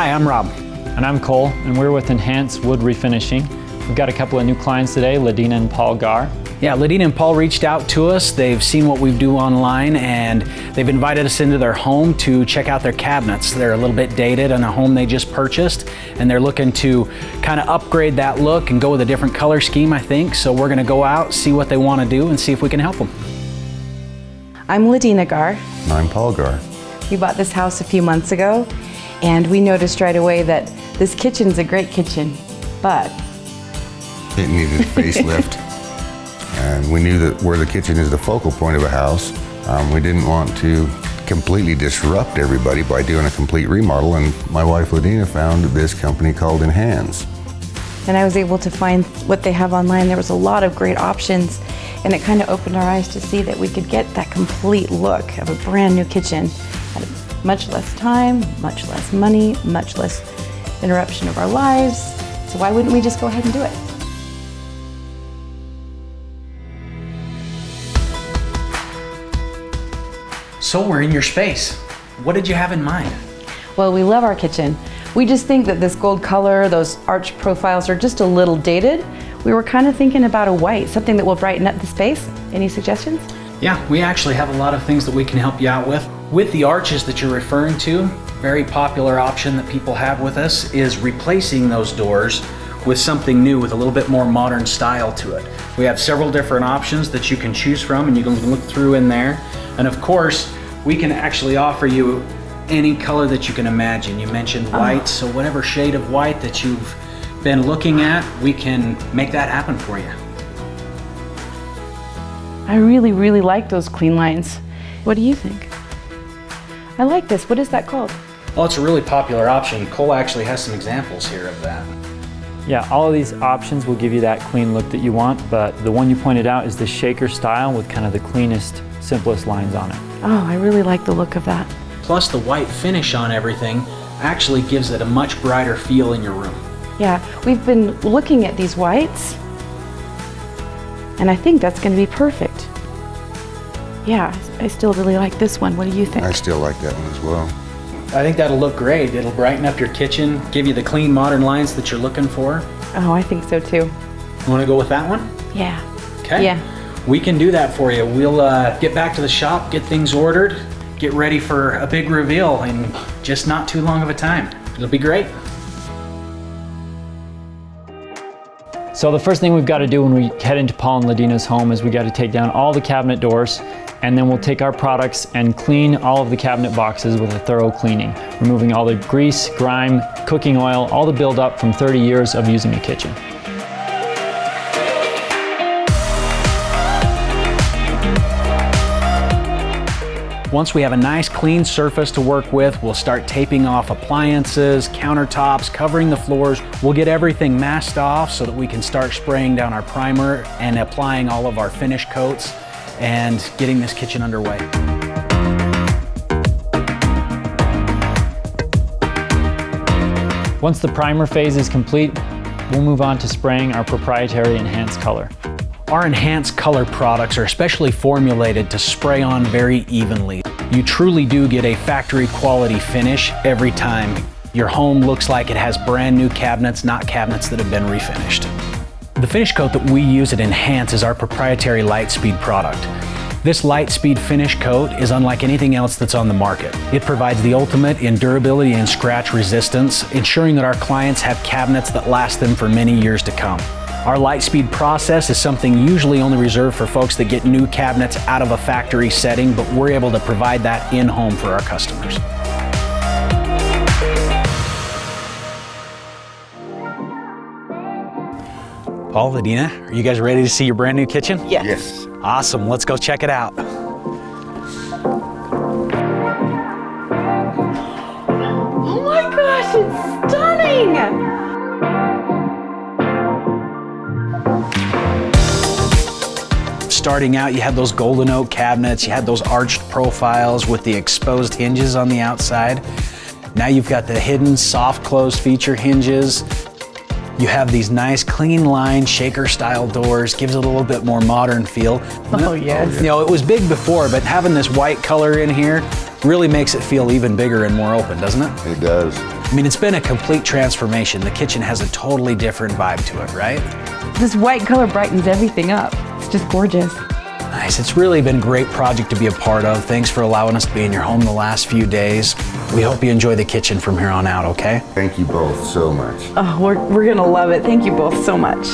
Hi, I'm Rob. And I'm Cole, and we're with N-Hance Wood Refinishing. We've got a couple of new clients today, Ladina and Paul Gar. Yeah, Ladina and Paul reached out to us. They've seen what we do online, and they've invited us into their home to check out their cabinets. They're a little bit dated on a home they just purchased, and they're looking to kind of upgrade that look and go with a different color scheme, I think. So we're gonna go out, see what they wanna do, and see if we can help them. I'm Ladina Gar. And I'm Paul Gar. We bought this house a few months ago, and we noticed right away that this kitchen's a great kitchen, but It needed a facelift. And we knew that where the kitchen is the focal point of a house, we didn't want to completely disrupt everybody by doing a complete remodel, and my wife Ladina found this company called N-Hance. and I was able to find what they have online. There was a lot of great options, and it kind of opened our eyes to see that we could get that complete look of a brand new kitchen at much less time, much less money, much less interruption of our lives. So why wouldn't we just go ahead and do it? So we're in your space. What did you have in mind? Well, we love our kitchen. We just think that this gold color, those arch profiles are just a little dated. We were kind of thinking about a white, something that will brighten up the space. Any suggestions? Yeah, we actually have a lot of things that we can help you out with. With the arches that you're referring to, very popular option that people have with us is replacing those doors with something new with a little bit more modern style to it. We have several different options that you can choose from, and you can look through in there. And of course, we can actually offer you any color that you can imagine. You mentioned white, so whatever shade of white that you've been looking at, we can make that happen for you. I really, really like those clean lines. What do you think? I like this. What is that called? Well, it's a really popular option. Cole actually has some examples here of that. Yeah, all of these options will give you that clean look that you want, but the one you pointed out is the shaker style with kind of the cleanest, simplest lines on it. Oh, I really like the look of that. Plus the white finish on everything actually gives it a much brighter feel in your room. Yeah, we've been looking at these whites, and I think that's going to be perfect. Yeah, I still really like this one. What do you think? I still like that one as well. I think that'll look great. It'll brighten up your kitchen, give you the clean modern lines that you're looking for. Oh, I think so too. You want to go with that one? Yeah. Okay. Yeah. We can do that for you. We'll get back to the shop, get things ordered, get ready for a big reveal in just not too long of a time. It'll be great. So the first thing we've got to do when we head into Paul and Ladina's home is we got to take down all the cabinet doors, and then we'll take our products and clean all of the cabinet boxes with a thorough cleaning, removing all the grease, grime, cooking oil, all the buildup from 30 years of using a kitchen. Once we have a nice clean surface to work with, we'll start taping off appliances, countertops, covering the floors. We'll get everything masked off so that we can start spraying down our primer and applying all of our finish coats and getting this kitchen underway. Once the primer phase is complete, we'll move on to spraying our proprietary N-Hance color. Our N-Hance color products are especially formulated to spray on very evenly. You truly do get a factory quality finish every time. Your home looks like it has brand new cabinets, not cabinets that have been refinished. The finish coat that we use at N-Hance is our proprietary Lightspeed product. This Lightspeed finish coat is unlike anything else that's on the market. It provides the ultimate in durability and scratch resistance, ensuring that our clients have cabinets that last them for many years to come. Our Lightspeed process is something usually only reserved for folks that get new cabinets out of a factory setting, but we're able to provide that in-home for our customers. Paul, Ladina, are you guys ready to see your brand new kitchen? Yes. Yes. Awesome, let's go check it out. Oh my gosh, it's stunning! Starting out, you had those golden oak cabinets, you had those arched profiles with the exposed hinges on the outside. Now you've got the hidden soft close feature hinges. You have these nice clean line shaker style doors, gives it a little bit more modern feel. Oh yes. You know, it was big before, but having this white color in here Really makes it feel even bigger and more open, doesn't it? It does. I mean, it's been a complete transformation. The kitchen has a totally different vibe to it, right? This white color brightens everything up. It's just gorgeous. Nice. It's really been a great project to be a part of. Thanks for allowing us to be in your home the last few days. We hope you enjoy the kitchen from here on out, okay? Thank you both so much. Oh, we're gonna love it. Thank you both so much.